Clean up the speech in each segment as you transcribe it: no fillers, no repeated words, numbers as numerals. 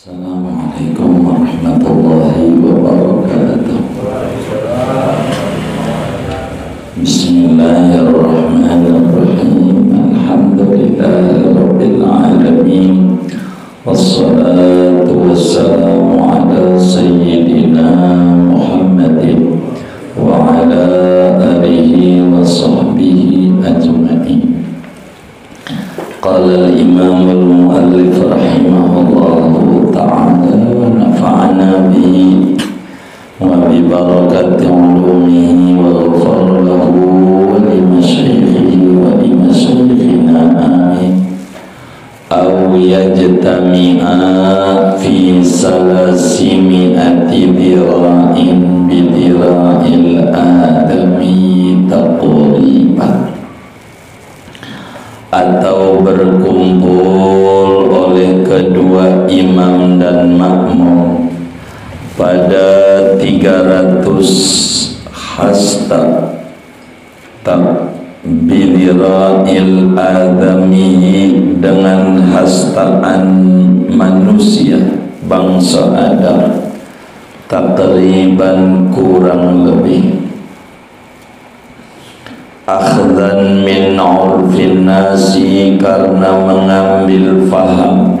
Assalamualaikum warahmatullahi wabarakatuh. Bismillahirrahmanirrahim. Alhamdulillahi rabbil alamin. Wassalatu wassalamu ala sayyidina Muhammadin wa ala alihi wa sahbihi ajma'in. Qala al-imam al-muallif rahimahullahu ta'ala wa nafa'ana bihi wa bi barakati ulumihi wa ghafara lahu wa li masyaikhihi wa li masyaikhina amin. Aw yajtami'a fi salasimi'ati dira'in bi dira'il adami taqriban, atau berkumpul oleh kedua imam dan makmum pada 300 hasta takbiril adami, dengan hastaan manusia bangsa Adam, takriban kurang lebih, akhdan min urfin nasi, karena mengambil faham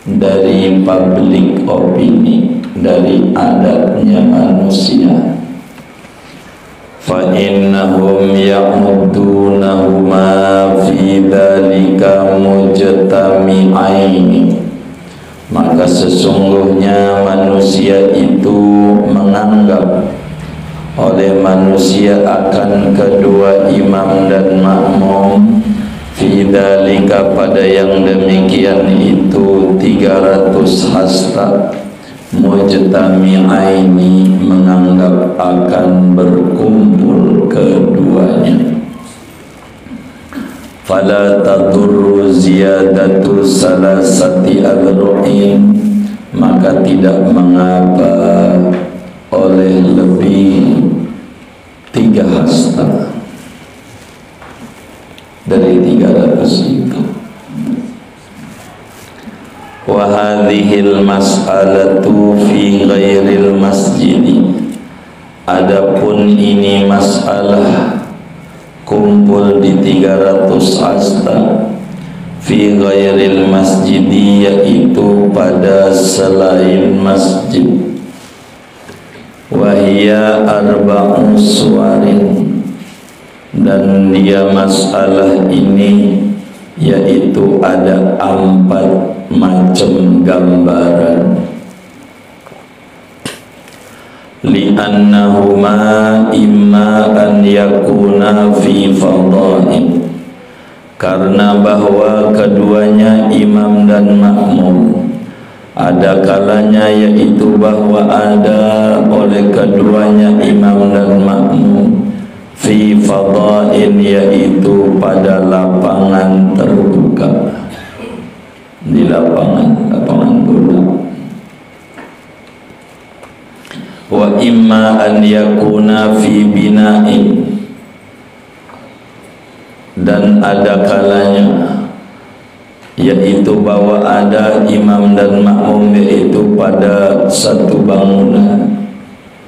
dari public opini, dari adatnya manusia. Fa innahum ya'udunahuma fi dhalika mujtami'aini, maka sesungguhnya manusia itu menganggap oleh manusia akan kedua imam dan makmum fi dzalika, pada yang demikian itu 300 hasta mujtami'aini, menganggap akan berkumpul keduanya. Fala tadurru ziyadatu salasati adru'in, maka tidak mengapa oleh lebih 3 hasta dari 300 itu. Wa hadhil mas'alatu fi ghairil masjid, adapun ini masalah kumpul di 300 hasta fi ghairil masjid, yaitu pada selain masjid. Wahia arba'u suwarin, dan dia masalah ini yaitu ada 4 macam gambaran. Li'annahuma imma an yakuna fi fadain, karena bahwa keduanya imam dan makmum ada kalanya yaitu bahwa ada oleh keduanya imam dan makmum fi fadain, yaitu pada lapangan terbuka, di lapangan bola. Wa imma an yakuna fi bina'in, dan ada kalanya yaitu bahwa ada imam dan makmum yaitu pada satu bangunan,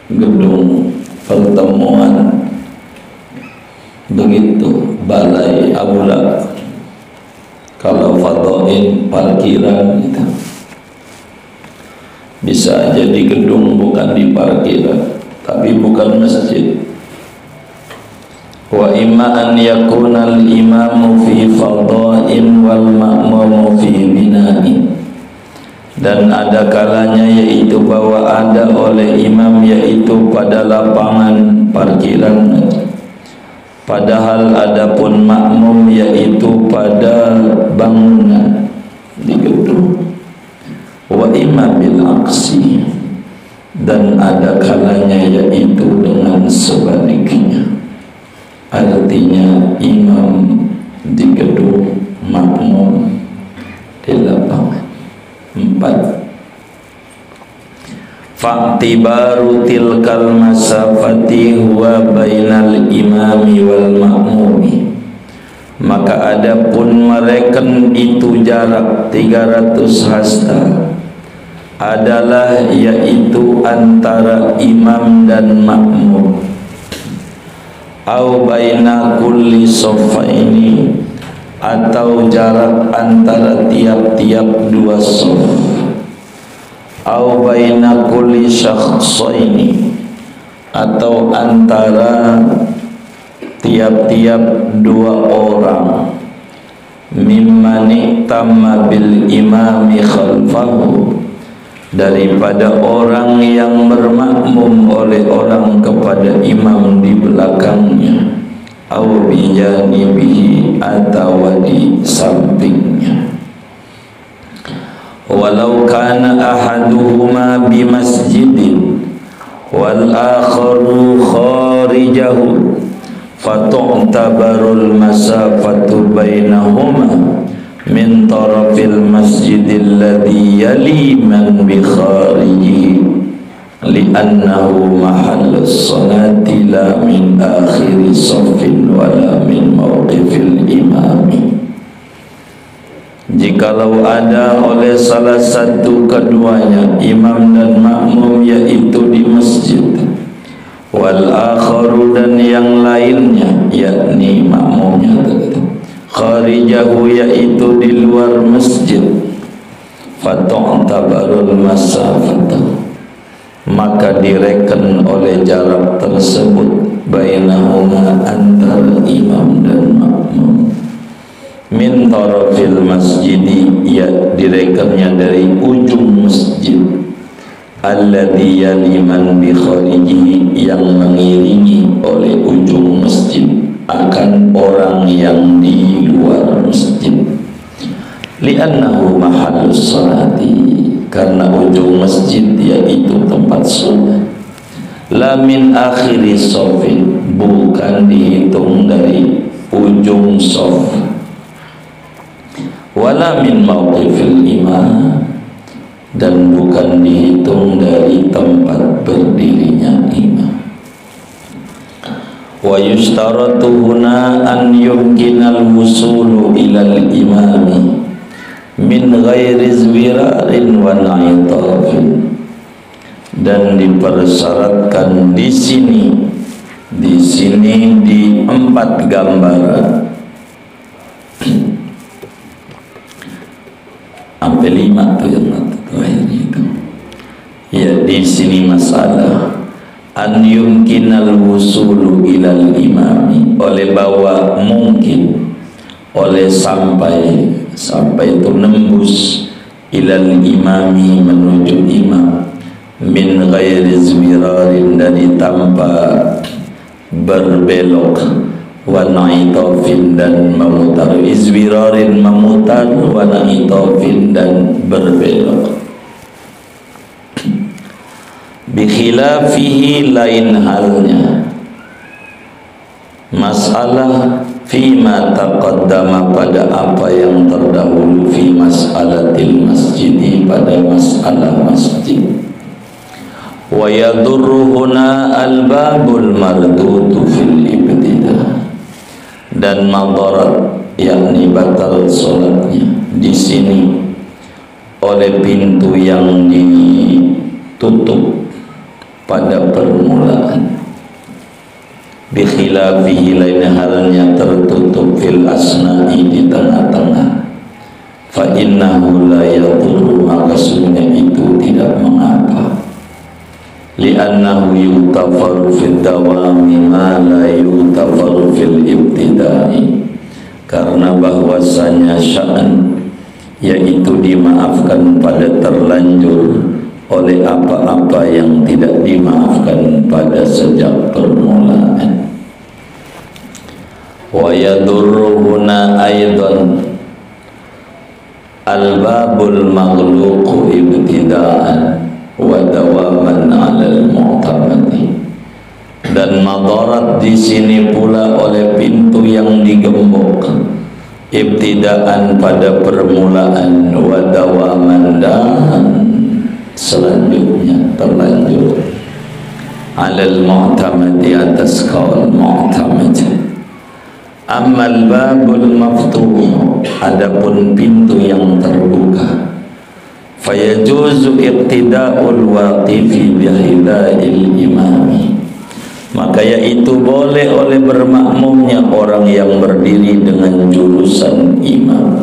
gedung pertemuan, begitu, balai aula. Kalau fadain parkiran gitu, bisa aja di gedung, bukan di parkiran, tapi bukan masjid. Wa imma an yakuna al-imamu fi fadain wal ma'mumu fi bina'in, dan ada kalanya yaitu bahwa ada oleh imam yaitu pada lapangan parkiran, padahal adapun makmum yaitu pada bangunan, di gedung. Wa imma bil aksi, dan ada kalanya yaitu dengan sebaliknya, artinya imam di gedung, makmum di lapangan. 4. Fa'tibaru tilkal masafati huwa bainal imami wal ma'mumi, maka adapun mereka itu jarak 300 hasta adalah yaitu antara imam dan makmum, au baina kulli saffaini, atau jarak antara tiap-tiap dua shaf, au baina kulli syakhsaini, atau antara tiap-tiap dua orang, mimman tamma bil imami khalfahu, daripada orang yang bermakmum oleh orang kepada imam di belakangnya, au bijanibihi, atau di sampingnya. Walau kana ahaduhuma bimasjidin wal akharu kharijahu, fatu'tabarul masafatu bainahuma min tarafil masjidil ladhi yali man bi kharijihi, li'annahu mahallus salati la min akhiri saffin wala min mawqifil imami. Jikalau ada oleh salah satu keduanya, imam dan makmum, yaitu di masjid, wal akharu, dan yang lainnya, yakni makmumnya kharijahu, yaitu di luar masjid, fatu'tabarul masafatu, maka direken oleh jarak tersebut, bainahuma, antara imam dan makmum, min tarafil masjidi, ya direkennya dari ujung masjid, alladhi yaliman bi kharijihi, yang mengiringi oleh ujung masjid akan orang yang di luar masjid, li'annahu mahallus salati, karena ujung masjid yaitu tempat salat, la min akhiri shafin, bukan dihitung dari ujung shaf, wala min mawqifil imam, dan bukan dihitung dari tempat berdirinya imam. Wa yushtaratu huna an yumkinal wusulu ilal imami min ghairi zwirarin wa na'itafin, dan dipersyaratkan di sini di 4 gambaran sampai 5 tuh yang terakhir itu. Ya, di sini masalah an yumkinal wusulu ilal imami, oleh bahwa mungkin, oleh sampai itu nembus, ilal imami, menuju imam, min ghairi zwirarin, dari tanpa berbelok, wa na'itafin, dan memutar, izwirarin memutar, wa na'itafin, dan berbelok. Bikhilafihi, lain halnya masalah fima taqaddama, pada apa yang terdahulu, fi mas'alatil masjidi, pada masalah masjid. Wa yadurruhuna albabul mardudu fil ibtidah, dan madarat, yakni batal salatnya di sini oleh pintu yang ditutup pada permulaan. Bikhilafihi, lain halnya tertutup, fil asna'i, di tengah-tengah. Fa innahu la yadurru, maka sungguhnya itu tidak mengapa. Li'annahu yutafaru fid dawami ma la yutafaru fil ibtida'i, karena bahwasanya sya'an, yaitu dimaafkan pada terlanjur, oleh apa-apa yang tidak dimaafkan pada sejak permulaan. Wa yadurruhuna aidan albabul maghluqu ibtida'an wa dawaman 'alal mu'tamadi, dan madarat di sini pula oleh pintu yang digembok, ibtida'an, pada permulaan, wa dawaman, dan selanjutnya terlanjur, 'alal mu'tamadi, atas kaul mu'tamad. Ammal babul maftuh, adapun pintu yang terbuka, fayajuzu iqtida'ul waqifi bihida'il imami, maka yaitu boleh oleh bermakmumnya orang yang berdiri dengan jurusan imam,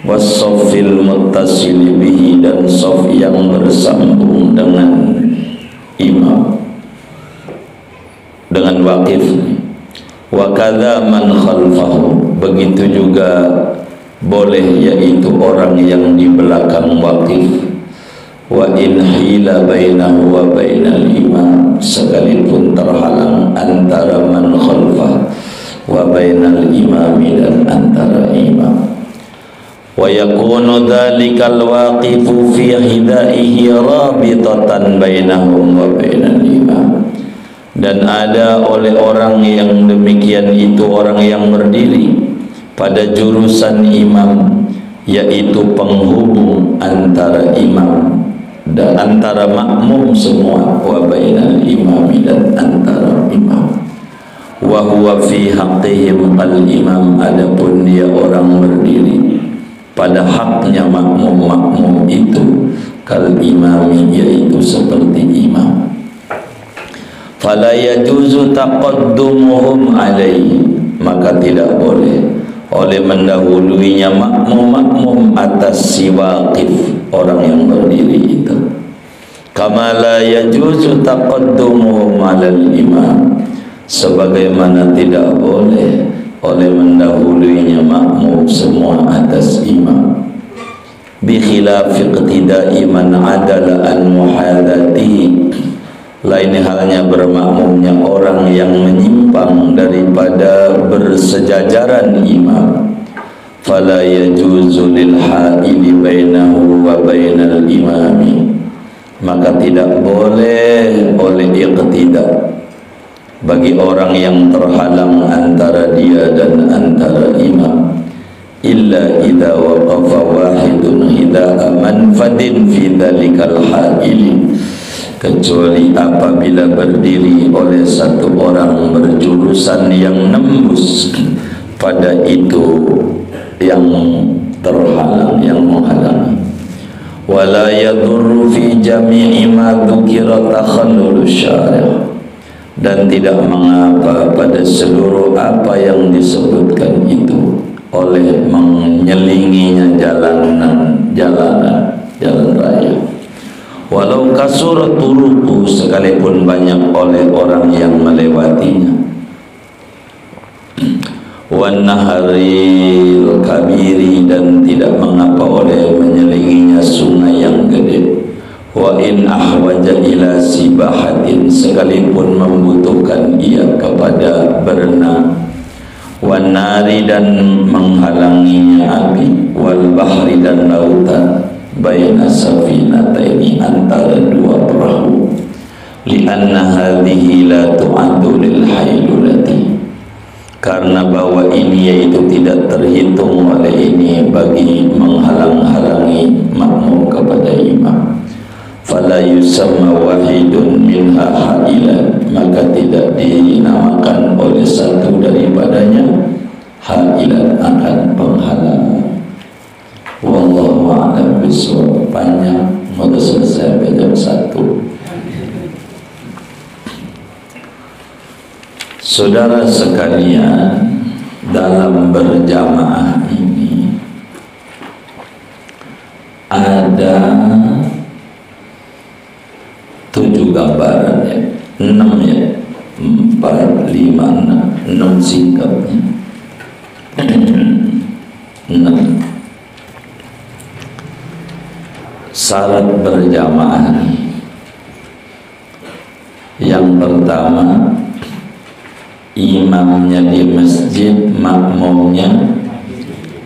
wasoffil muttasili bihi, dan sof yang bersambung dengan imam, dengan waqif. Wa kadza man khalfahu, begitu juga boleh yaitu orang yang di belakang waqif. Wa in hila bainahu wa bainal imam, sekalipun terhalang antara man khalfah wa bainal imami, dan antara imam. Wa yakunu dhalikal waqifu fi hidaihi rabitatan bainahum wa bainal imam, dan ada oleh orang yang demikian itu orang yang berdiri pada jurusan imam, yaitu penghubung antara imam dan antara makmum semua, wa bainal imami, dan antara imam. Wa huwa fi haqqihim al imam, adapun dia orang berdiri pada haknya makmum itu kal imami, yaitu seperti imam. Fala yajuzu taqaddumuhum alaihi, maka tidak boleh oleh mendahuluinya makmum atas si waqif, orang yang berdiri itu. Kama la yajuzu taqaddumuhum alal imam, sebagaimana tidak boleh oleh mendahuluinya makmum semua atas imam. Bi khilafi iqtida'i man adala an muhadatihi, lain halnya bermakmumnya orang yang menyimpang daripada bersejajaran imam. Fala yajuzu lil ha'ili bainahu wa bainal imami, maka tidak boleh oleh iqtida bagi orang yang terhalang antara dia dan antara imam, illa idza waqafa wahidun hida'a manfadin fi dzalikal ha'ili, kecuali apabila berdiri oleh satu orang berjurusan yang nembus pada itu yang terhalang, yang menghalangi. Wala yadurru fi jami'i ma dzukira takhallul syari', dan tidak mengapa pada seluruh apa yang disebutkan itu oleh menyelinginya jalan raya. Walau kasur turuku, sekalipun banyak oleh orang yang melewatinya. Wan naharil kabiri, dan tidak mengapa oleh menyelinginya sungai yang gede. Wa in ahwaja ila sibahatin, sekalipun membutuhkan ia kepada berenang. Wan nari, dan menghalanginya api. Wal bahri, dan lautan. Baina safinataini, antara dua perahu. Lianna hadhihi la tu'addu lil hailulati, karena bahwa ini yaitu tidak terhitung oleh ini bagi menghalang-halangi makmum kepada imam. Fala yusamma wahidun minha hailan, maka tidak dinamakan oleh satu daripadanya hailan, akan penghalang. Wallahu a'lam bishawab. Panjang, mau selesai sampai jam 1. Saudara sekalian, dalam berjamaah ini ada 7 gambaran ya, 6 ya, 4, 5, 6 sikapnya. 6 syarat berjamaah ini. Yang pertama, imamnya di masjid, makmumnya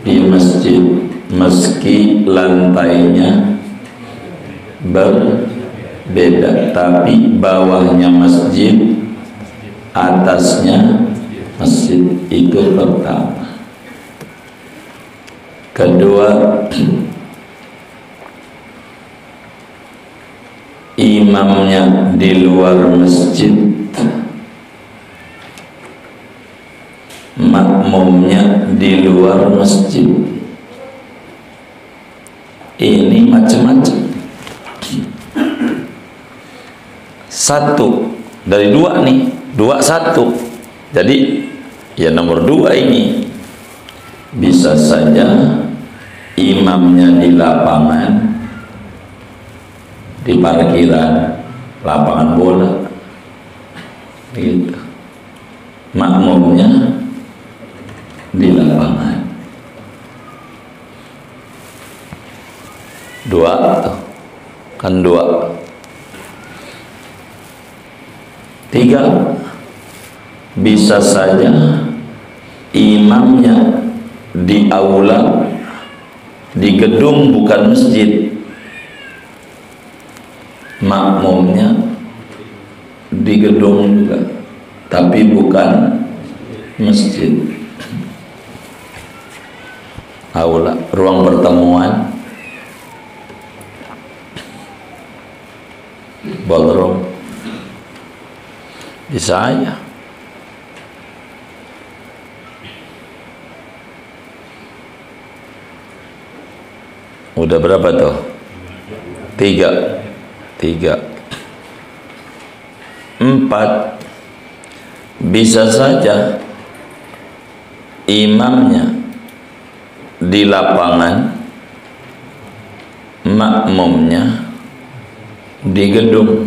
di masjid, meski lantainya berbeda, tapi bawahnya masjid, atasnya masjid. Itu pertama. Kedua, imamnya di luar masjid, makmumnya di luar masjid. Ini macam-macam satu dari dua nih, dua satu. Jadi ya nomor dua ini bisa saja imamnya di lapangan, di parkiran, lapangan bola, gitu. Makmumnya di lapangan. Dua tuh, kan dua. Tiga, bisa saja imamnya di aula, di gedung bukan masjid, makmumnya di gedung juga tapi bukan masjid, aula, ruang pertemuan, ballroom, bisa aja. Udah berapa tuh? Tiga. Empat, bisa saja imamnya di lapangan, makmumnya di gedung.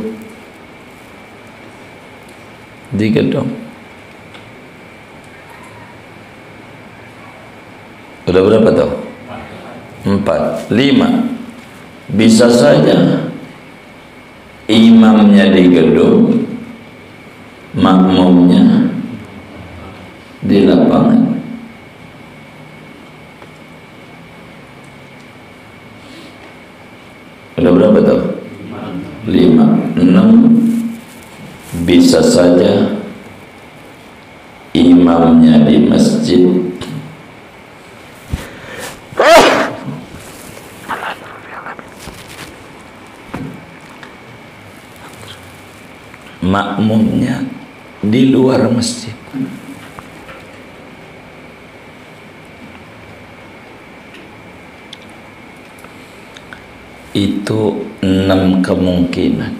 Udah berapa tuh? Empat. Lima, bisa saja imamnya di gedung, makmumnya di lapangan. Udah berapa tuh? Lima. Enam, bisa saja imamnya di masjid, makmumnya di luar masjid. Itu 6 kemungkinan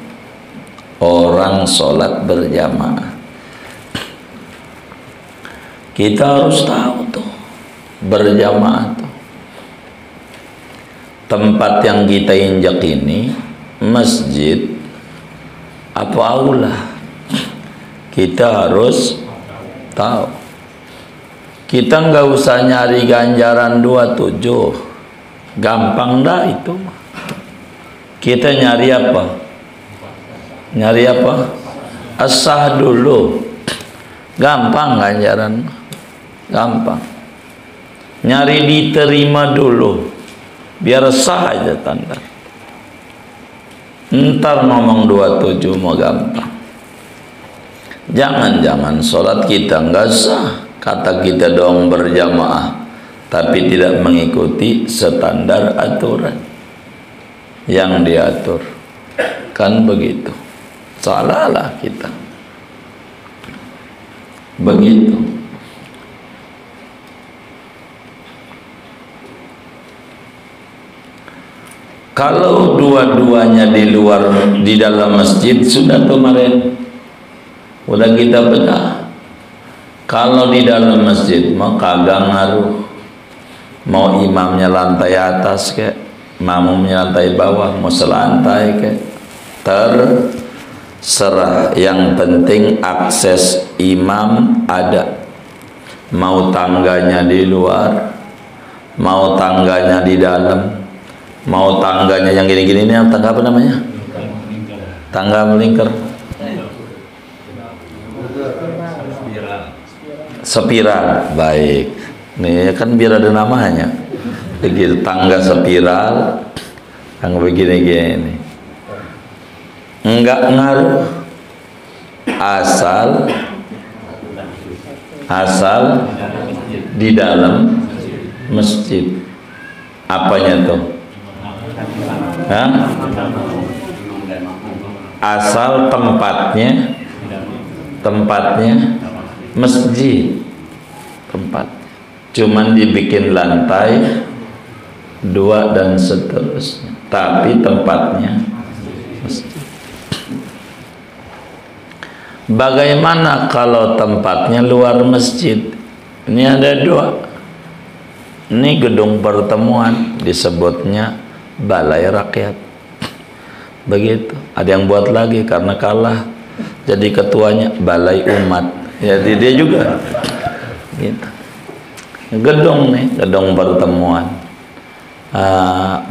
orang sholat berjamaah. Kita harus tahu tuh, berjamaah tuh tempat yang kita injak ini masjid apa aula, kita harus tahu. Kita nggak usah nyari ganjaran 27, gampang dah itu. Kita nyari apa? Nyari apa? As-sah dulu, gampang ganjaran, gampang. Nyari diterima dulu, biar sah aja tanda. Ntar ngomong 27 mau gampang. Jangan-jangan sholat kita nggak sah, kata kita dong berjamaah, tapi tidak mengikuti standar aturan yang diatur. Kan begitu. Salahlah kita. Begitu. Kalau dua-duanya di dalam masjid, sudah kemarin udah kita bedah. Kalau di dalam masjid mau kagak ngaruh, mau imamnya lantai atas kek, makmumnya lantai bawah, mau selantai kek, terserah. Yang penting akses imam ada. Mau tangganya di luar, mau tangganya di dalam, mau tangganya yang gini-gini, ini tangga apa namanya? Tangga melingkar. Spiral. Baik. Ini kan biar ada namanya. Begitu, tangga spiral, yang begini-gini. Enggak ngaruh. Asal di dalam masjid. Apanya tuh? Hah? Asal tempatnya masjid, tempat cuman dibikin lantai 2 dan seterusnya, tapi tempatnya masjid. Bagaimana kalau tempatnya luar masjid? Ini ada dua. Ini gedung pertemuan, disebutnya balai rakyat. Begitu. Ada yang buat lagi karena kalah, jadi ketuanya balai umat. Jadi dia juga. Gitu. Gedung nih, gedung pertemuan.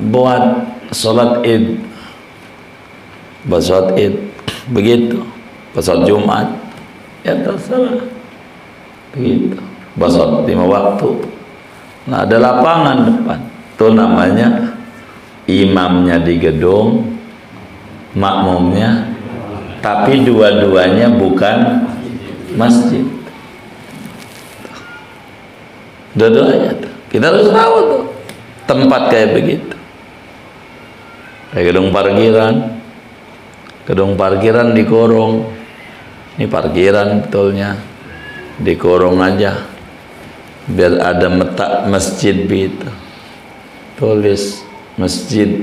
Buat sholat id, buat sholat id, begitu. Buat sholat Jumat, ya terserah. Begitu. Buat sholat 5 waktu. Nah, ada lapangan depan. Itu namanya imamnya di gedung, makmumnya, tapi dua-duanya bukan masjid. Dua-duanya tuh. Kita harus tahu tuh tempat kayak begitu. Kayak gedung parkiran dikorong. Ini parkiran betulnya, dikorong aja biar ada metak masjid gitu. Tulis masjid.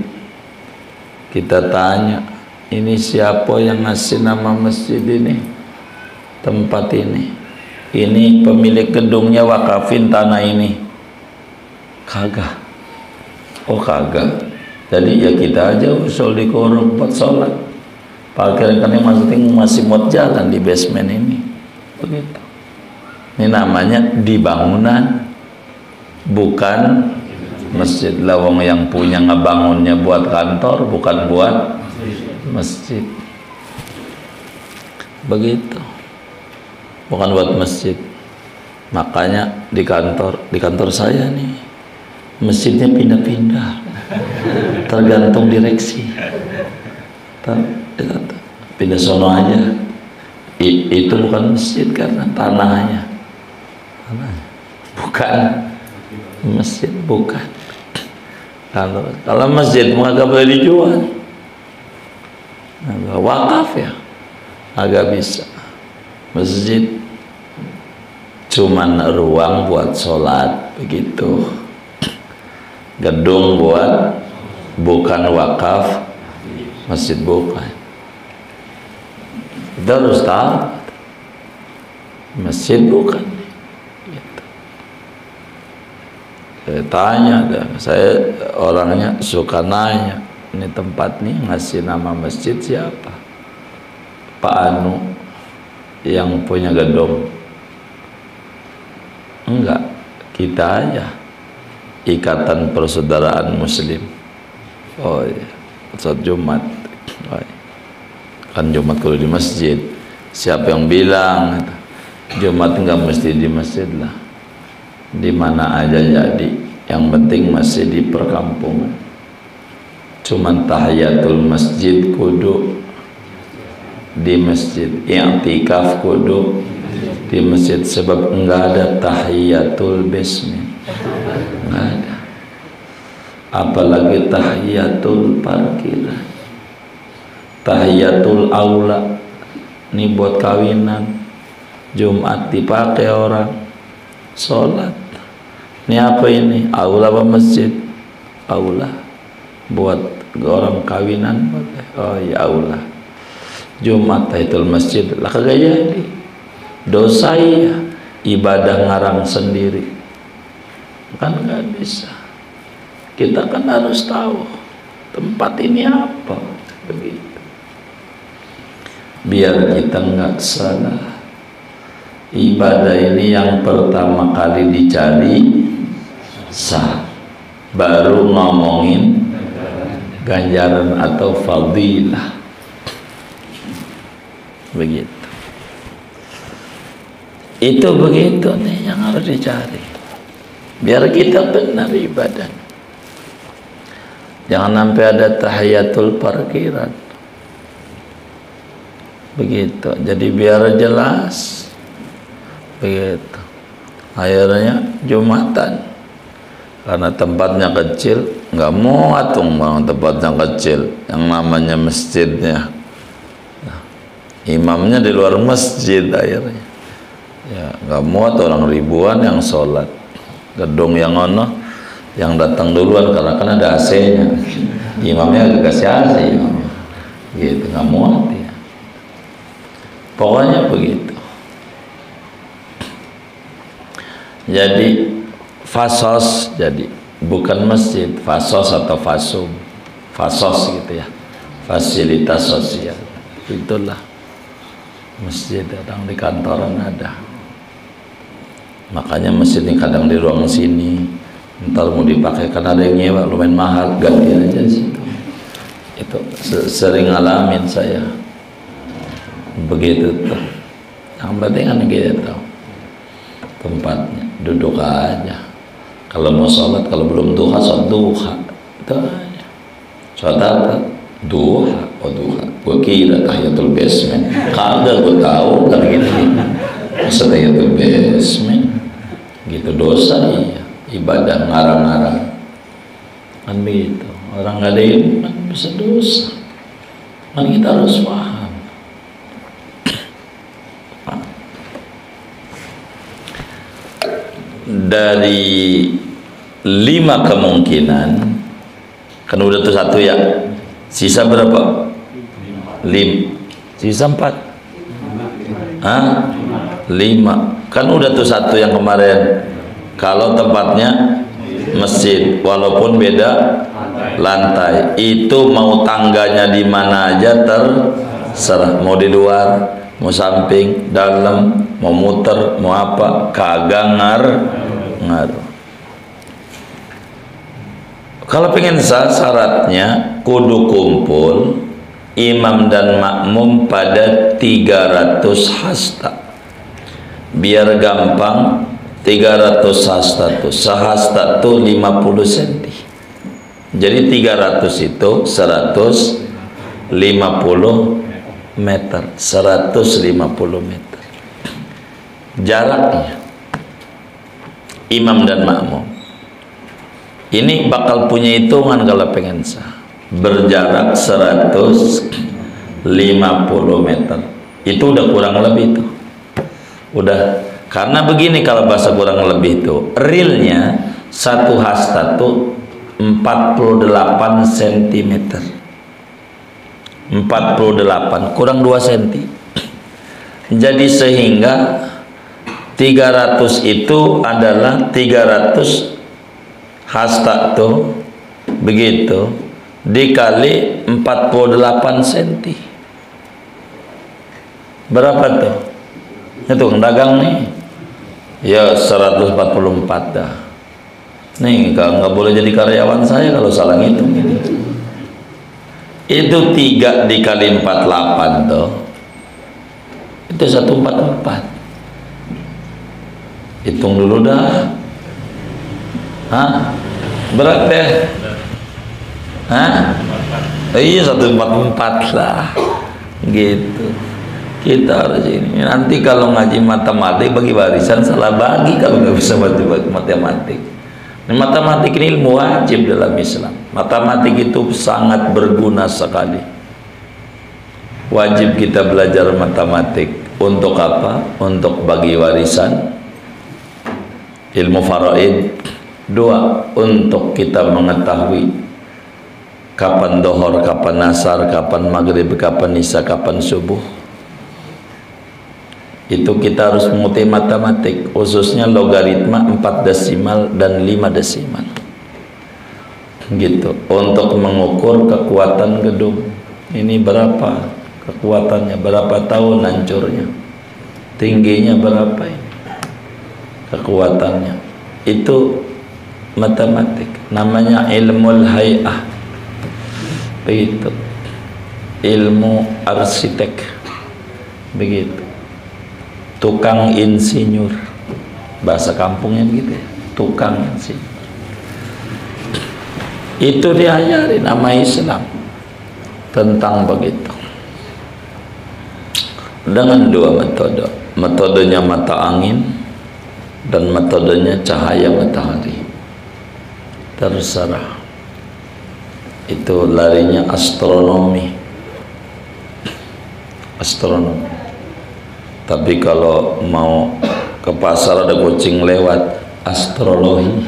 Kita tanya, ini siapa yang ngasih nama masjid ini? Tempat ini. Ini pemilik gedungnya wakafin tanah ini. Kagak. Oh kagak. Jadi ya kita aja usul dikorong buat sholat. Parkiran kan masih mau jalan di basement ini. Begitu. Ini namanya di bangunan, bukan masjid. Lawang yang punya ngebangunnya buat kantor, bukan buat masjid. Begitu. Bukan buat masjid. Makanya di kantor saya nih, masjidnya pindah-pindah, tergantung direksi. Pindah sono aja. Itu bukan masjid karena tanahnya. Bukan masjid, bukan. Kalau masjid agak boleh dijual, wakaf ya, agak bisa. Masjid cuman ruang buat sholat, begitu. Gedung bukan wakaf, masjid bukan. Kita harus tahu, masjid bukan. Gitu. Saya tanya, saya orangnya suka nanya, ini tempat nih ngasih nama masjid siapa? Pak Anu yang punya gedung. Enggak, kita aja, Ikatan Persaudaraan Muslim. Oh iya, saat Jumat. Oh, iya. Kan Jumat kalau di masjid. Siapa yang bilang Jumat enggak mesti di masjid lah, di mana aja jadi, yang penting masih di perkampungan. Cuman tahiyatul masjid kudu di masjid, i'tikaf kudu di masjid, sebab enggak ada tahiyatul basement, enggak ada. Apalagi tahiyatul parkiran, tahiyatul aula. Ini buat kawinan, Jumat dipakai orang sholat. Ini apa ini? Aula apa masjid? Aula. Buat orang kawinan. Oh ya aula. Jumat tahiyatul masjid. Lah kagak jadi. Dosa ya. Ibadah ngarang sendiri. Kan nggak bisa. Kita kan harus tahu tempat ini apa. Begitu. Biar kita nggak salah. Ibadah ini yang pertama kali dicari sah, baru ngomongin ganjaran atau fadilah. Begitu. Itu begitu nih yang harus dicari, biar kita benar ibadah. Jangan sampai ada tahiyatul parkiran. Begitu. Jadi biar jelas. Begitu. Akhirnya Jumatan, karena tempatnya kecil, nggak muat bang, tempatnya kecil, yang namanya masjidnya, imamnya di luar masjid, akhirnya ya nggak muat, orang ribuan yang sholat. Gedung yang ono, yang datang duluan karena kan ada AC-nya, imamnya agak kasih AC, gitu, nggak muat ya. Pokoknya begitu. Jadi fasos, jadi bukan masjid, fasos atau fasum, fasos gitu ya, fasilitas sosial. Itulah masjid, kadang di kantoran ada. Makanya masjid ini kadang di ruang sini, ntar mau dipakai karena ada yang nyewa lumayan mahal, ganti aja situ. Itu sering ngalamin saya begitu tuh. Yang penting kan gitu tempatnya, duduk aja. Kalau mau sholat, kalau belum duha, sholat duha itu aja. Sholat apa? Duha. Oh duha, gue kira tahiyatul basement. Kagak, gue tahu kan gitu. Masa tahiyatul basement gitu, dosa. Iya, ibadah ngarang-ngarang kan begitu. Orang nggak ada ilmu kan bisa dosa. Kan kita harus paham. Dari 5 kemungkinan kan udah tuh 1 ya, sisa berapa? 5, sisa 4. Hah? 5 kan udah tuh 1 yang kemarin. Kalau tempatnya masjid walaupun beda lantai, itu mau tangganya di mana aja terserah, mau di luar, mau samping, dalam, mau muter, mau apa, kagak ngaruh. Kalau pengen sah, syaratnya kudu kumpul imam dan makmum pada 300 hasta. Biar gampang, 300 hasta tuh, sehasta tuh 50 cm. Jadi 300 itu 150 meter, 150 meter jaraknya imam dan makmum. Ini bakal punya hitungan kalau pengen sah, berjarak 150 meter. Itu udah kurang lebih tuh, udah. Karena begini, kalau bahasa kurang lebih itu realnya 1 hasta tuh 48 cm. 48 kurang 2 cm. Jadi sehingga 300 itu adalah 300 hasta tuh begitu dikali 48 cm. Berapa tuh? Itu dagang nih. Ya 144 dah. Nih nggak boleh jadi karyawan saya kalau salah ngitung ini. Itu 3 dikali 48 tuh, itu 144. Hitung dulu dah. Hah? Berat deh. Hah? Iya 144 lah. Gitu. Kita harus ini. Nanti kalau ngaji matematik bagi warisan salah bagi kalau nggak bisa matematik. Matematik ini ilmu wajib dalam Islam. Matematik itu sangat berguna sekali. Wajib kita belajar matematik. Untuk apa? Untuk bagi warisan, ilmu faraid. 2, untuk kita mengetahui kapan dohor, kapan asar, kapan maghrib, kapan isya, kapan subuh. Itu kita harus mengerti matematik, khususnya logaritma 4 desimal dan 5 desimal gitu, untuk mengukur kekuatan gedung ini berapa kekuatannya, berapa tahun hancurnya, tingginya berapa ini kekuatannya. Itu matematik, namanya ilmu hay'ah, begitu, ilmu arsitek, begitu, tukang insinyur, bahasa kampungnya begitu ya, tukang insinyur. Itu diajari nama Islam tentang begitu, dengan 2 metode, metodenya mata angin dan metodenya cahaya matahari. Terserah, itu larinya astronomi. Tapi kalau mau ke pasar ada kucing lewat, astrologi.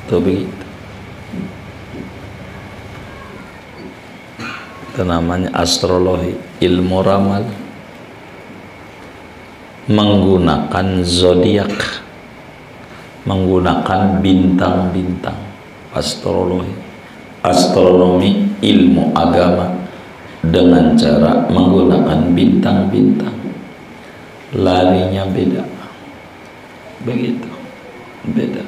Itu begitu. Itu namanya astrologi, ilmu ramal, menggunakan zodiak, menggunakan bintang-bintang. Astrologi, astronomi, ilmu agama dengan cara menggunakan bintang-bintang. Larinya beda, begitu, beda.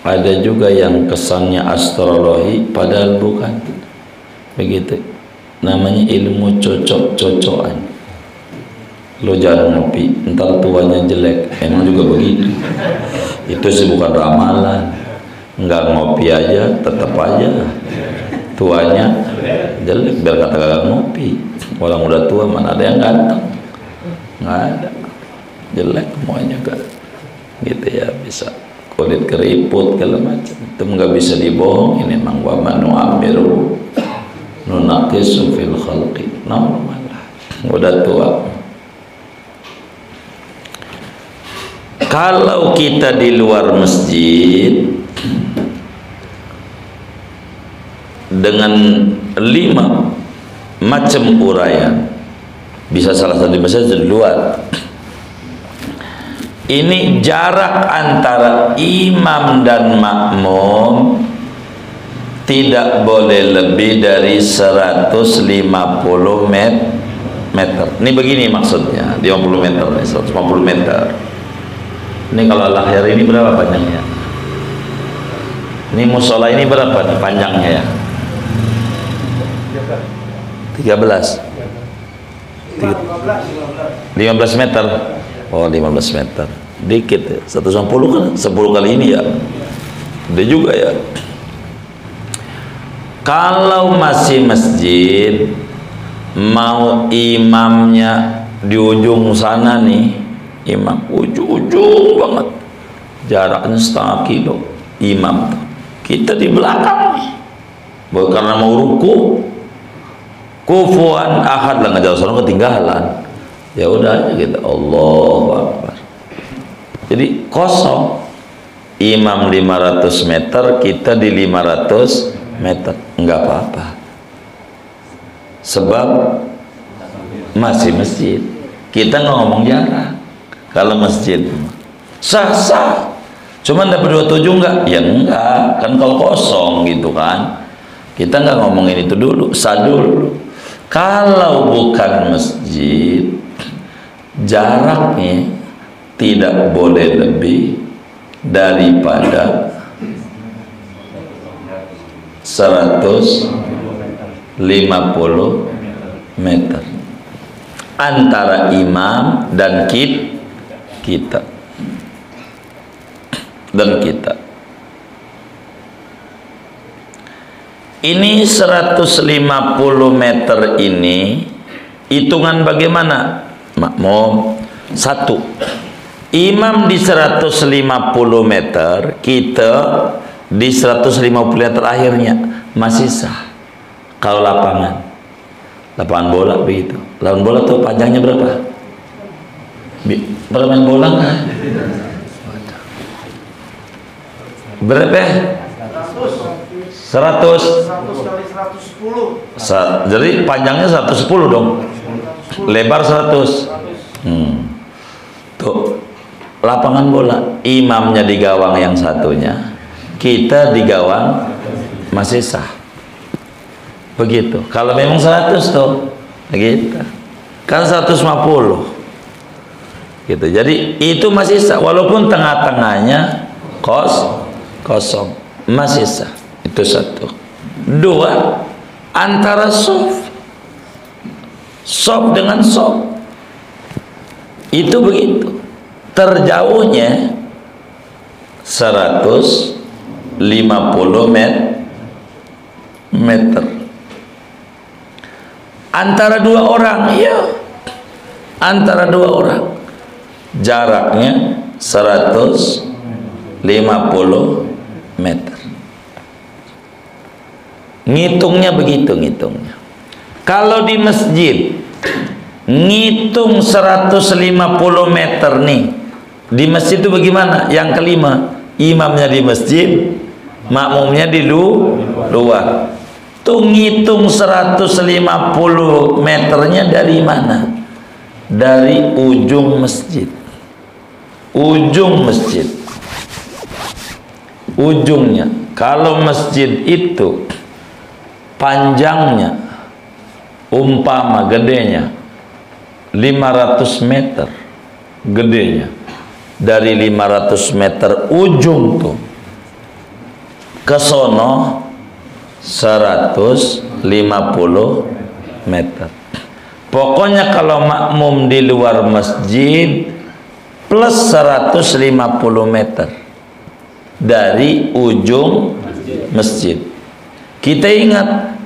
Ada juga yang kesannya astrologi padahal bukan, begitu. Namanya ilmu cocok-cocokan. Lo jangan ngopi, entar tuanya jelek. Emang juga begitu. Itu sih bukan ramalan. Enggak ngopi aja, tetap aja tuanya jelek. Biar kata kagak ngopi. Orang udah tua mana ada yang ganteng? Nggak ada. Jelek semuanya kan. Gitu ya, bisa kulit keriput segala macam. Itu nggak bisa dibohongin. Memang wa manu amiru nunaqisu fil khalqi. Normal. Udah tua. Kalau kita di luar masjid dengan 5 macam uraian, bisa salah satu bahasa di luar. Ini jarak antara imam dan makmum tidak boleh lebih dari 150 meter. Ini begini maksudnya, 50 meter, 150 meter. Ini kalau lahir ini berapa panjangnya? Ini musola ini berapa nih panjangnya ya? 13. 15 meter. Oh, 15 meter. Dikit ya. 110 kan 10 kali ini ya. Dia juga ya. Kalau masih masjid, mau imamnya di ujung sana nih, imam ujung banget, jaraknya setengah kilo, imam tuh. Kita di belakang nih, bukan karena mau ruku, kufuan ahad lah, nggak jauh ketinggalan. Ya udah aja gitu, Allahu Akbar. Jadi kosong. Imam 500 meter, kita di 500 meter, nggak apa-apa. Sebab masih masjid. Kita nggak ngomong jarak. Kalau masjid sah-sah. Cuman dapat 27 enggak? Ya enggak. Kan kalau kosong gitu kan. Kita nggak ngomongin itu dulu, sah dulu. Kalau bukan masjid, jaraknya tidak boleh lebih daripada 150 meter antara imam dan kita dan kita. Ini 150 meter ini hitungan bagaimana? Makmum satu, imam di 150 meter, kita di 150 meter akhirnya, masih sah. Kalau lapangan bola begitu, lawan bola tuh panjangnya berapa? Bermain bola kan? Berapa? 100 kali 110. Jadi panjangnya 110 dong. Lebar 100. Tuh lapangan bola, imamnya di gawang yang satunya, kita di gawang, masih sah. Begitu. Kalau memang 100 tuh, gitu. Kan 150. Gitu. Jadi itu masih sah, walaupun tengah-tengahnya kosong, masih sah. Itu satu. Dua, antara soft dengan soft itu begitu, terjauhnya 150 meter antara dua orang, ya, antara dua orang jaraknya 150 meter. Ngitungnya begitu, ngitungnya. Kalau di masjid ngitung 150 meter nih, di masjid itu bagaimana? Yang kelima, imamnya di masjid, makmumnya di luar. Tuh ngitung 150 meternya dari mana? Dari ujung masjid. Ujung masjid. Ujungnya. Kalau masjid itu panjangnya umpama gedenya 500 meter, gedenya dari 500 meter ujung tuh ke sono 150 meter. Pokoknya kalau makmum di luar masjid plus 150 meter dari ujung masjid. Kita ingat,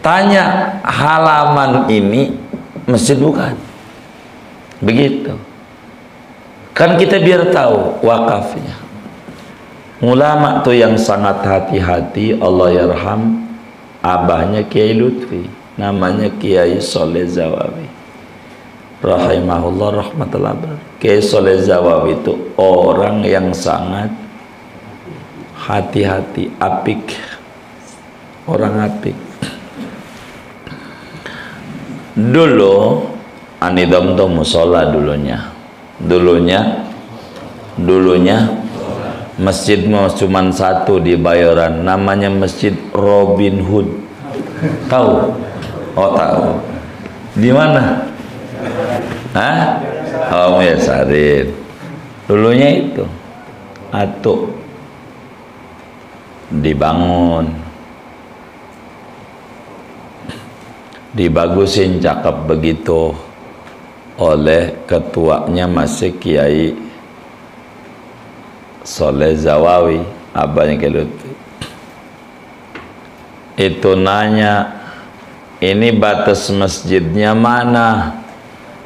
tanya halaman ini masjid bukan? Begitu. Kan kita biar tahu wakafnya. Ulama tuh yang sangat hati-hati, Allah yarham, abahnya Kiai Lutfi, namanya Kiai Soleh Zawawi rahimahullah rahmatullah. Kiai Soleh Zawawi itu orang yang sangat hati-hati, apik, orang apik. Dulu anidom tuh musola dulunya masjid cuma satu di Bayoran, namanya Masjid Robin Hood. Tahu? Oh tahu. Di mana? Hah? Oh Muyasarin. Dulunya itu atuk dibangun, dibagusin, cakep begitu oleh ketuanya masih Kiai Soleh Zawawi, abahnya Kiai Lutfi. Itu nanya, ini batas masjidnya mana?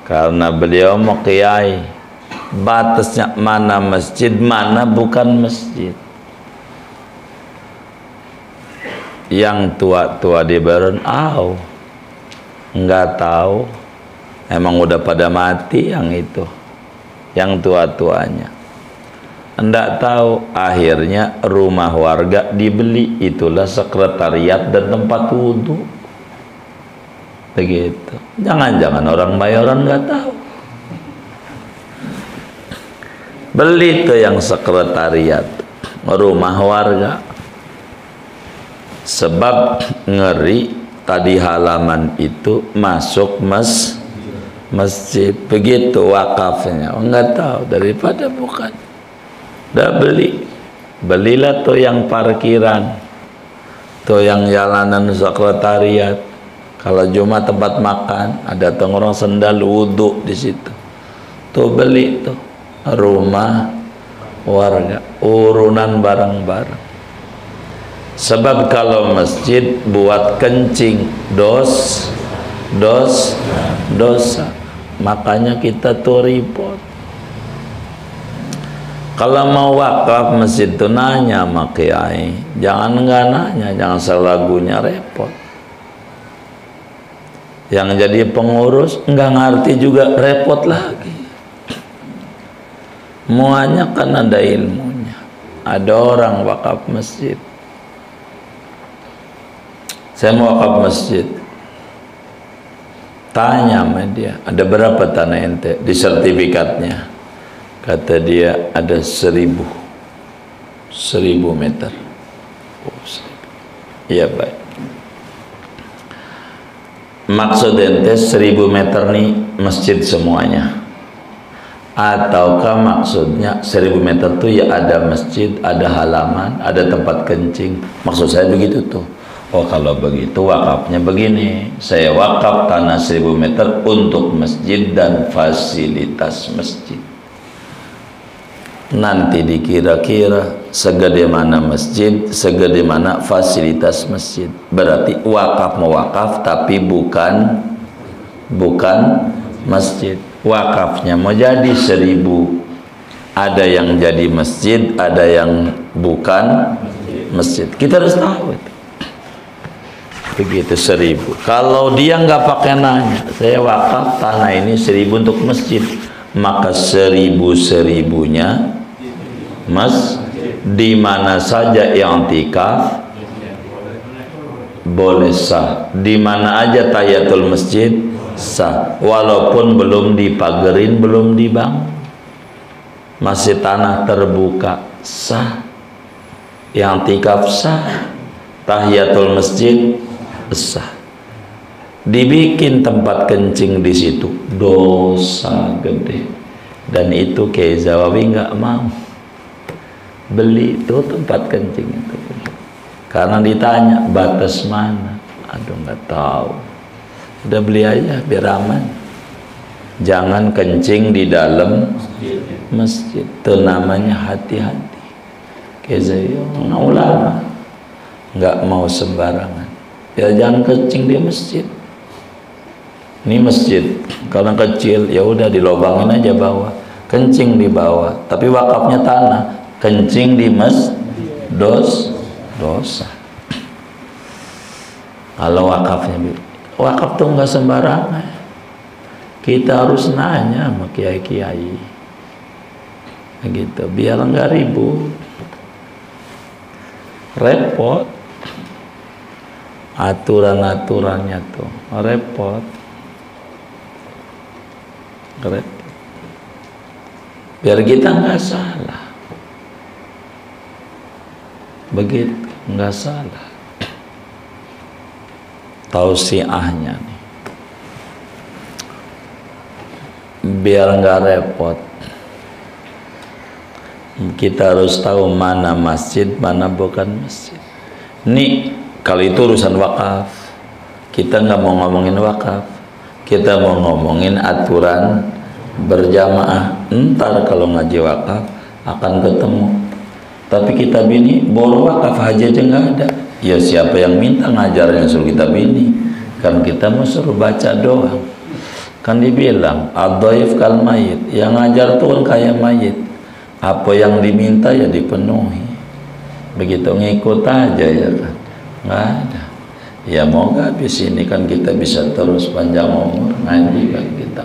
Karena beliau mau kiai, batasnya mana masjid, mana bukan masjid. Yang tua-tua di Baron, nggak tahu, emang udah pada mati yang itu, yang tua-tuanya. Enggak tahu, akhirnya rumah warga dibeli, itulah sekretariat dan tempat wudhu. Begitu. Jangan-jangan orang Bayoran nggak tahu. Beli tuh yang sekretariat, rumah warga. Sebab ngeri tadi halaman itu masuk masjid. Begitu wakafnya. Nggak tahu, daripada bukan. Udah belilah tuh yang parkiran, tuh yang jalanan sekretariat. Kalau Jumat tempat makan, ada orang sendal wudhu di situ. Tuh beli tuh rumah warga, urunan barang-barang. Sebab kalau masjid buat kencing dosa, makanya kita tuh report. Kalau mau wakaf masjid itu nanya sama kiai, jangan nggak nanya, jangan salah lagunya repot. Yang jadi pengurus nggak ngerti juga repot lagi. Muanya kan ada ilmunya. Ada orang wakaf masjid. Saya mau wakaf masjid. Tanya sama dia, ada berapa tanah ente di sertifikatnya? Kata dia ada 1000 meter. Oh, 1000. Iya baik. Maksud ente 1000 meter nih masjid semuanya? Ataukah maksudnya 1000 meter tuh ya ada masjid, ada halaman, ada tempat kencing? Maksud saya begitu tuh. Oh kalau begitu wakafnya begini, saya wakaf tanah 1000 meter untuk masjid dan fasilitas masjid. Nanti dikira-kira segede mana masjid, segede mana fasilitas masjid. Berarti wakaf mewakaf tapi bukan masjid. Wakafnya mau jadi 1000. Ada yang jadi masjid, ada yang bukan masjid. Kita harus tahu itu. Begitu 1000. Kalau dia nggak pakai nanya, saya wakaf tanah ini 1000 untuk masjid, maka 1000-1000-nya di mana saja i'tikaf boleh sah, di mana aja tahiyatul masjid sah, walaupun belum dipagerin, belum dibangun, masih tanah terbuka sah, i'tikaf sah, tahiyatul masjid sah. Dibikin tempat kencing di situ dosa gede, dan itu Kiai Zawawi nggak mau beli itu tempat kencing itu, karena ditanya batas mana, aduh nggak tahu, udah beli aja biar aman. Jangan kencing di dalam masjid, itu namanya hati-hati. Kiai Zawawi ulama nggak mau sembarangan, ya jangan kencing di masjid. Ini masjid, kalau kecil ya udah dilobangin aja bawah, kencing di bawah, tapi wakafnya tanah, kencing di masjid dosa. Kalau wakaf tuh nggak sembarangan, kita harus nanya sama kiai-kiai gitu, biar nggak ribut, repot, aturan-aturannya tuh repot. Biar kita nggak salah, begitu nggak salah. Tausiahnya nih, biar nggak repot, kita harus tahu mana masjid, mana bukan masjid. Nih kalau itu urusan wakaf, kita nggak mau ngomongin wakaf, kita mau ngomongin aturan berjamaah. Ntar kalau ngaji wakaf akan ketemu. Tapi kitab ini boro wakaf haji aja nggak ada. Ya siapa yang minta ngajarnya suruh kitab ini? Kan kita mau suruh baca doang. Kan dibilang ad-dhaif kal mayit, yang ngajar tuh kan kayak mayit, apa yang diminta ya dipenuhi, begitu ngikut aja ya kan, nggak ada. Ya mau nggak habis ini kan kita bisa terus panjang umur ngaji kan kita.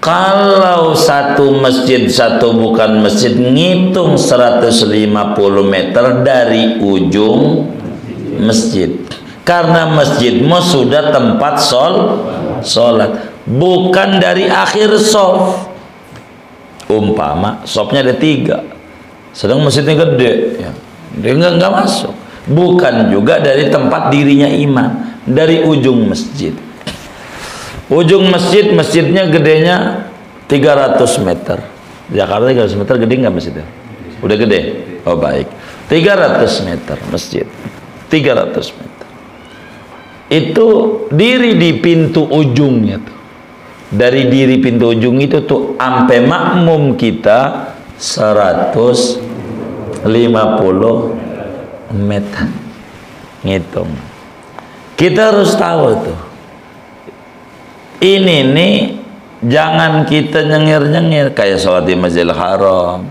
Kalau satu masjid, satu bukan masjid, ngitung 150 meter dari ujung masjid. Karena masjidmu sudah tempat sholat, bukan dari akhir shaf. Umpama shafnya ada 3, sedang masjidnya gede, ya, dia nggak masuk. Bukan juga dari tempat dirinya imam, dari ujung masjid. Ujung masjid, masjidnya gedenya 300 meter. Jakarta 300 meter gede nggak masjidnya? Udah gede? Oh baik. 300 meter masjid. 300 meter. Itu diri di pintu ujungnya tuh. Dari diri pintu ujung itu tuh sampai makmum kita 150 meter. Ngitung. Kita harus tahu tuh. Ini nih jangan kita nyengir-nyengir kayak sholat di Masjidil Haram,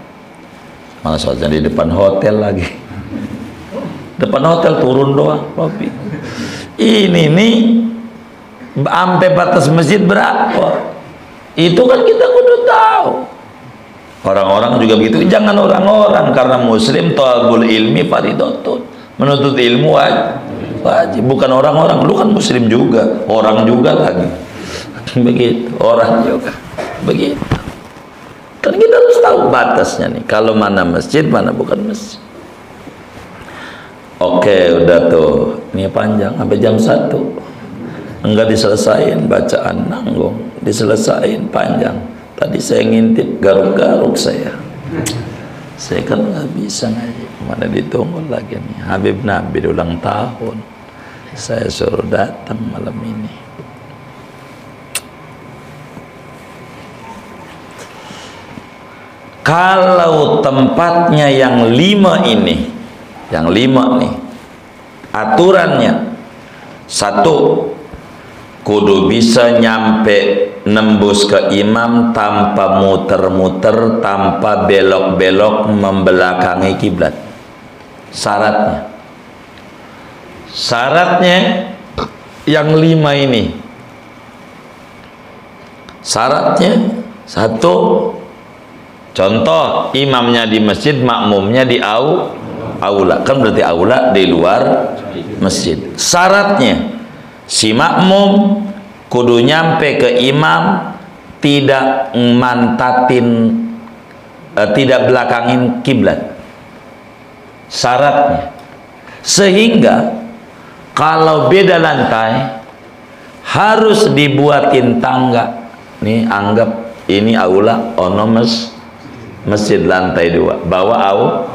malah sholatnya di depan hotel lagi. Depan hotel turun doang, Papi. Ini nih sampai batas masjid berapa? Itu kan kita kudu tahu. Orang-orang juga begitu. Jangan orang-orang, karena muslim thalabul ilmi fardhatun. Menuntut ilmu wajib. Bukan orang-orang. Lu kan muslim juga, orang juga lagi. Begitu, orang juga begitu. Kan kita harus tahu batasnya nih, kalau mana masjid, mana bukan masjid. Oke, udah tuh, ini panjang sampai jam 1, enggak diselesain bacaan, nanggung diselesain panjang. Tadi saya ngintip, garuk-garuk saya kan nggak bisa ngaji, mana ditunggu lagi nih. Habib Nabi ulang tahun, saya suruh datang malam ini. Kalau tempatnya yang 5 ini, yang 5 nih, aturannya 1, kudu bisa nyampe nembus ke imam tanpa muter-muter, tanpa belok-belok membelakangi kiblat. Syaratnya yang 5 ini. Syaratnya 1, Contoh, imamnya di masjid, makmumnya di aula. Kan berarti aula di luar masjid. Syaratnya si makmum kudu nyampe ke imam, tidak mantatin, tidak belakangin kiblat. Syaratnya. Sehingga kalau beda lantai harus dibuatin tangga. Nih anggap ini aula, ono masjid lantai 2. Bawah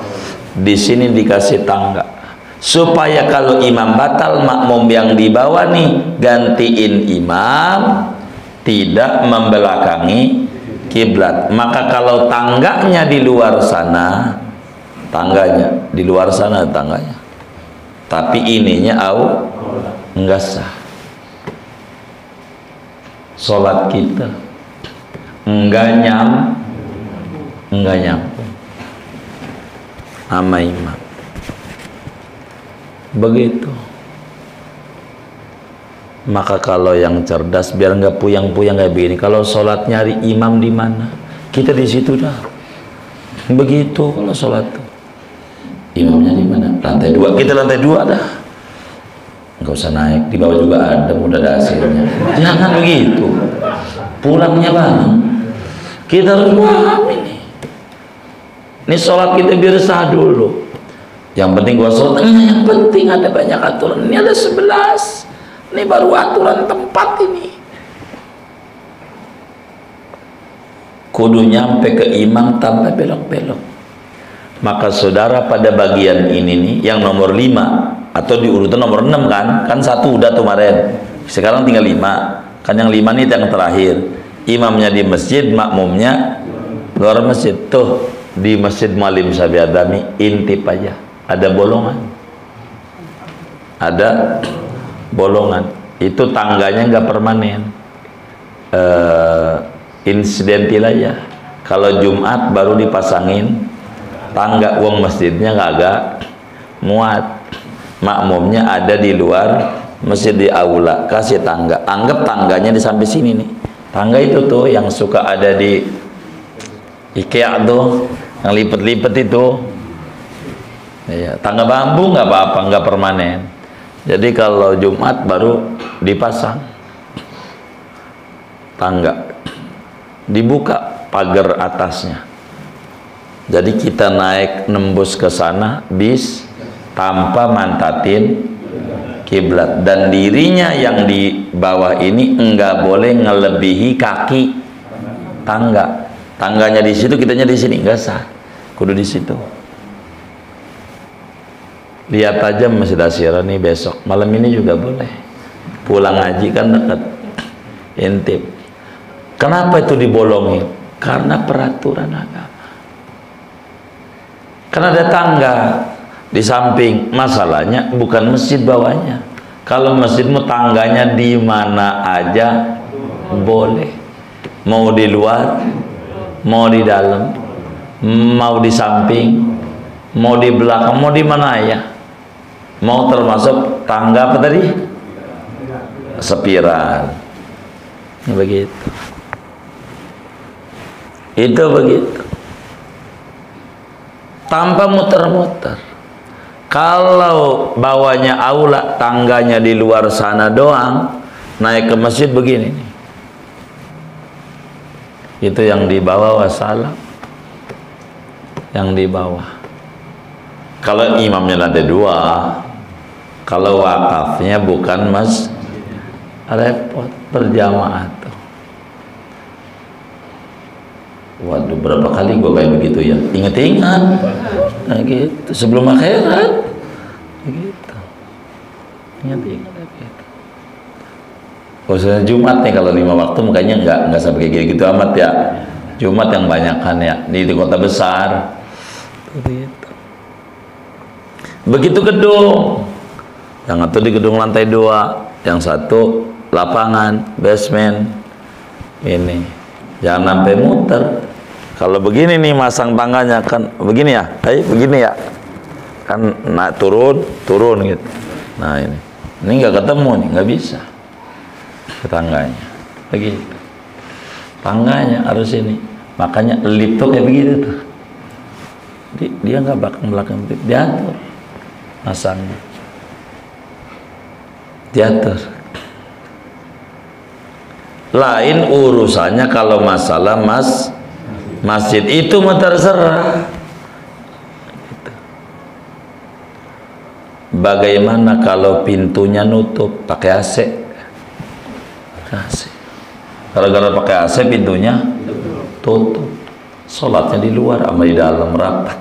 di sini dikasih tangga. Supaya kalau imam batal, makmum yang di bawah nih gantiin imam, tidak membelakangi kiblat. Maka kalau tangganya di luar sana, tangganya, tapi ininya enggak sah. Sholat kita enggak nyambung sama imam. Begitu. Maka kalau yang cerdas biar nggak puyang-puyang kayak begini. Kalau sholat nyari imam di mana, kita di situ dah. Begitu kalau sholat tuh. Imamnya di mana? Lantai 2. Kita lantai 2 dah. Nggak usah naik, di bawah juga ada, udah ada hasilnya. Jangan begitu. Pulangnya bareng. Kita harus paham ini. Ini sholat kita biar sah dulu. Yang penting gua sholat, yang penting ada banyak aturan. Ini ada 11. Ini baru aturan tempat ini. Kudu nyampe ke imam tanpa belok-belok. Maka saudara pada bagian ini nih, yang nomor 5 atau di urutan nomor 6 kan 1 udah kemarin, sekarang tinggal 5 kan, yang 5 nih yang terakhir. Imamnya di masjid, makmumnya luar masjid. Tuh di Masjid Muallim Sabi Adami intip aja, ada bolongan, itu tangganya nggak permanen, insidentil aja. Kalau Jumat baru dipasangin tangga, uang masjidnya agak muat, makmumnya ada di luar masjid di aula, kasih tangga. Anggap tangganya di sampai sini nih. Tangga itu tuh yang suka ada di IKEA tuh, yang lipet-lipet itu. Ya, tangga bambu nggak apa-apa, nggak permanen. Jadi kalau Jumat baru dipasang tangga, dibuka pagar atasnya. Jadi kita naik nembus ke sana bis tanpa mantatin kiblat, dan dirinya yang di bawah ini enggak boleh ngelebihi kaki tangga. Tangganya di situ, kitanya di sini, enggak sah. Kudu di situ. Lihat aja Masjid Asyira nih besok, malam ini juga boleh. Pulang ngaji kan dekat, intip. Kenapa itu dibolongin? Karena peraturan agama. Karena ada tangga di samping. Masalahnya bukan masjid bawahnya. Kalau masjidmu tangganya di mana aja boleh. Mau di luar, mau di dalam, mau di samping, mau di belakang, mau di mana ya. Mau termasuk tangga apa tadi? Spiral. Begitu. Itu begitu. Tanpa muter-muter. Kalau bawahnya aula, tangganya di luar sana doang, naik ke masjid begini nih. Itu yang di bawah wassalam. Yang di bawah. Kalau imamnya lantai 2, kalau wakafnya bukan mas, repot berjamaah tuh. Waduh, berapa kali gue kayak begitu ya. Ingat-ingat. Nah gitu, sebelum akhirat. Gitu. Ingat-ingat gitu. Khususnya Jumat nih, kalau 5 waktu makanya nggak sampai kayak gitu amat ya. Jumat yang banyakkan ya di kota besar. Begitu. Begitu gedung. Yang satu di gedung lantai 2, yang satu lapangan, basement. Ini. Jangan sampai muter. Kalau begini nih masang tangganya kan begini ya, begini ya, kan naik turun gitu. Nah ini nggak ketemu nih, nggak bisa ke tangganya. Begitu. Tangganya harus ini. Makanya lift tuh kayak begitu tuh. Dia nggak belakang lift, diatur masangnya, diatur. Lain urusannya kalau masalah masjid itu mah terserah. Bagaimana kalau pintunya nutup pakai AC? Gara-gara pakai AC pintunya tutup, sholatnya di luar sama di dalam rapat,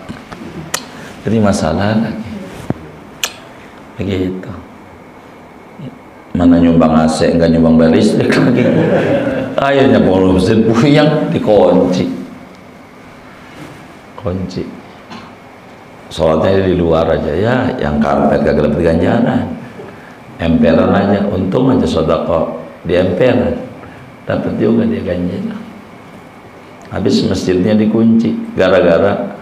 jadi masalah lagi. Begitu. Mana nyumbang AC enggak nyumbang bayar listrik lagi. Akhirnya kalau masjid puyang dikunci, sholatnya di luar aja ya, yang karpet kagak dapat ganjaran, emperan aja, untung aja sedekah di emperan dapat juga dia ganjaran. Habis masjidnya dikunci gara-gara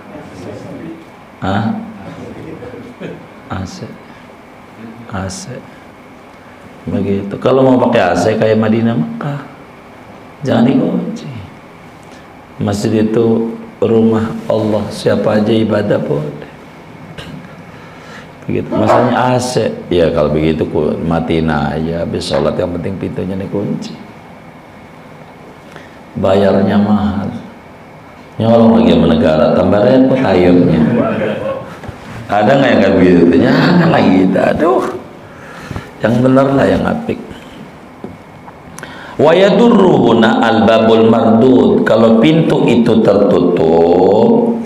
AC. Begitu. Kalau mau pakai AC kayak Madinah Mekah, jangan dikunci. Masjid itu rumah Allah, siapa aja ibadah boleh. Begitu. Masalahnya AC, ya kalau begitu matiin aja, habis sholat yang penting pintunya dikunci. Bayarnya mahal. Nyolong lagi sama negara, tambah repot airnya. Ada nggak yang kayak begitu? Jangan lagi kita, aduh. Yang benar lah yang apik. Wa yadurruhuna albabul mardud. Kalau pintu itu tertutup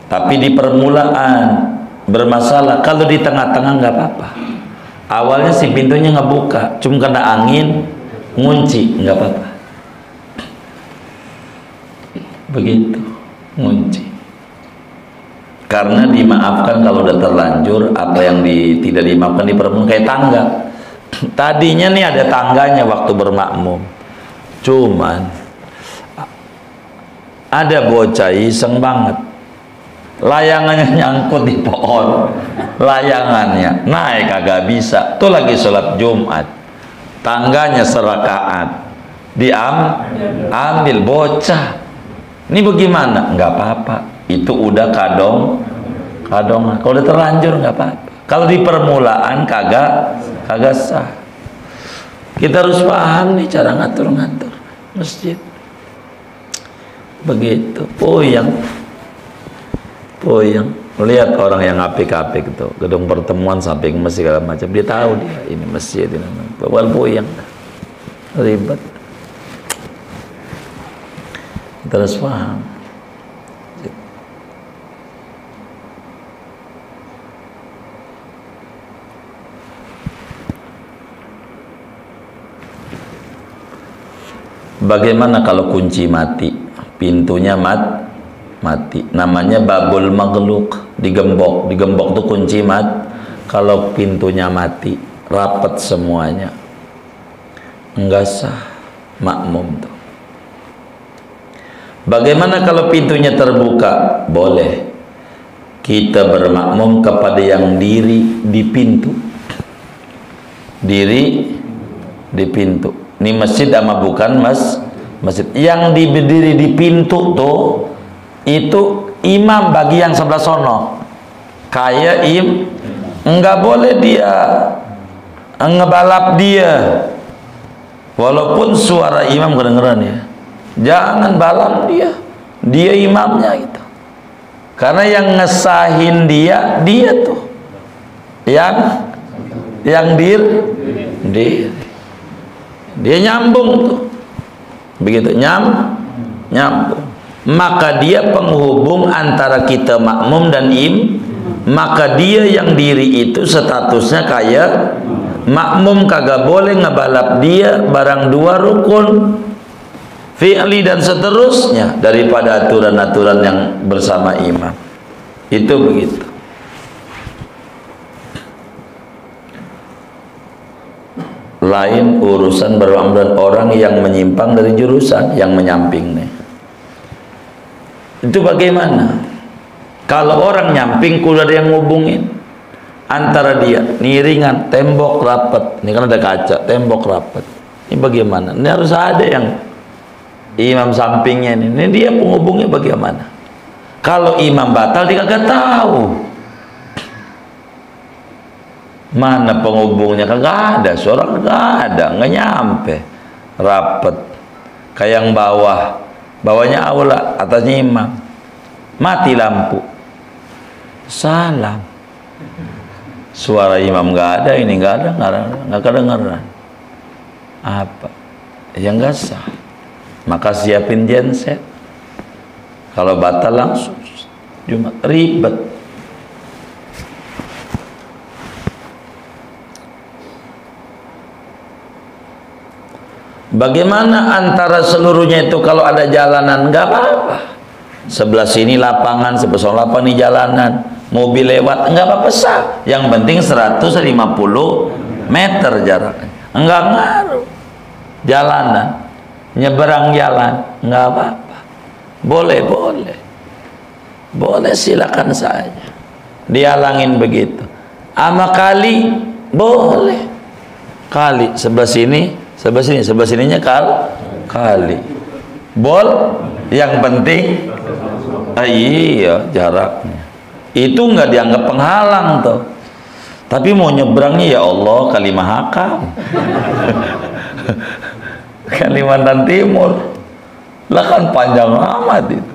tapi di permulaan bermasalah, kalau di tengah-tengah nggak apa-apa. Awalnya si pintunya ngebuka, cuma kena angin ngunci, nggak apa-apa. Begitu, ngunci. Karena dimaafkan kalau udah terlanjur. Apa yang tidak dimaafkan di permulaan, kayak tangga. Tadinya nih ada tangganya waktu bermakmum, cuman ada bocah iseng banget, layangannya nyangkut di pohon, layangannya naik kagak bisa. Tuh lagi sholat Jumat, tangganya serakaat, ambil bocah. Ini bagaimana? Nggak apa-apa, itu udah kadong. Kalau udah terlanjur nggak apa-apa. Kalau di permulaan kagak sah. Kita harus paham nih cara ngatur-ngatur masjid. Begitu. Puyang. Lihat orang yang apik-apik itu, gedung pertemuan samping masjid segala macam, dia tahu dia ini masjid ini. Wal puyang. Ribet. Kita harus paham. Bagaimana kalau kunci mati, pintunya mati, namanya babul maghluk, digembok tuh kunci kalau pintunya mati, rapat semuanya, enggak sah makmum tuh. Bagaimana kalau pintunya terbuka? Boleh kita bermakmum kepada yang diri di pintu, Ini masjid sama bukan masjid. Yang berdiri di pintu tuh itu imam bagi yang sebelah sono. Kayak enggak boleh dia ngebalap dia. Walaupun suara imam kedengeran ya. Jangan balap dia. Dia imamnya gitu. Karena yang ngesahin dia tuh. Yang diri. Dia nyambung tuh, begitu nyambung. Maka dia penghubung antara kita makmum dan maka dia yang diri itu statusnya kayak makmum, kagak boleh ngebalap dia barang dua rukun fi'li dan seterusnya daripada aturan-aturan yang bersama imam. Itu begitu. Lain urusan bermakmum orang yang menyimpang dari jurusan, yang menyamping nih. Itu bagaimana? Kalau orang nyamping, kudu ada yang ngubungin antara dia, niringan, tembok rapat. Ini kan ada kaca, tembok rapat. Ini bagaimana? Ini harus ada yang imam sampingnya ini dia penghubungnya bagaimana? Kalau imam batal dia kagak tahu mana penghubungnya, kagak ada, suara kagak ada, nggak nyampe rapet. Kayak yang bawahnya aula, atasnya imam, mati lampu, salam, suara imam nggak ada, ini nggak ada, nggak kedengaran, apa yang nggak sah. Maka siapin genset, kalau batal langsung cuma ribet. Bagaimana antara seluruhnya itu? Kalau ada jalanan nggak apa-apa, sebelah sini lapangan, sebelah lapangan ini jalanan, mobil lewat nggak apa-apa sah. Yang penting 150 meter jaraknya, nggak ngaruh. Jalanan, nyeberang jalan nggak apa-apa, boleh silakan saja. Dihalangin begitu. Ama kali boleh, kali sebelah sininya kali. Yang penting iya jaraknya. Itu nggak dianggap penghalang tuh. Tapi mau nyebrangnya ya Allah Kalimahakam. Kalimantan Timur. Lah kan panjang amat itu.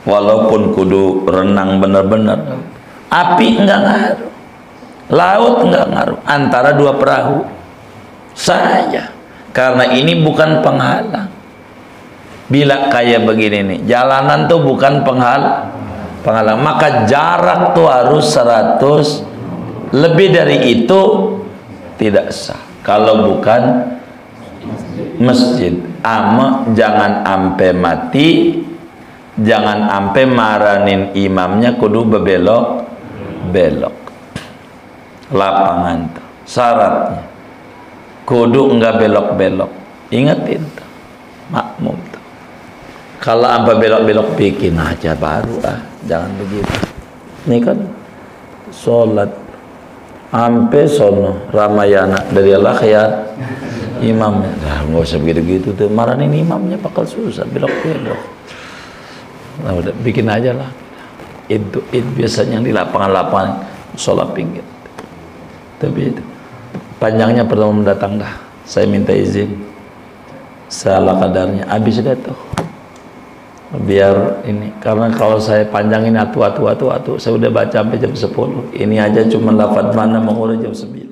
Walaupun kudu renang benar-benar. Api enggak ngaruh. Laut enggak ngaruh. Antara dua perahu saja. Karena ini bukan penghalang. Bila kayak begini nih, jalanan tuh bukan penghalang, maka jarak tuh harus 100, lebih dari itu tidak sah. Kalau bukan masjid, jangan ampe mati, jangan ampe maranin imamnya kudu bebelok lapangan tuh syaratnya. Kudu enggak belok-belok. Ingetin tuh makmum tuh. Kalau apa belok-belok bikin aja baru jangan begitu. Ini kan sholat ampe sono Ramayana dari Allah ya imamnya. Nah, nggak usah begitu-gitu tuh. Marahin imamnya bakal susah belok-belok. Nah, udah bikin aja lah. Itu biasanya di lapangan-lapangan sholat pinggir. Tapi itu panjangnya pertemuan mendatang dah. Saya minta izin salah kadarnya. Habis dah tuh. Biar ini, karena kalau saya panjangin atu, saya udah baca sampai jam 10. Ini aja cuma lafaz mana mengurai jam 9.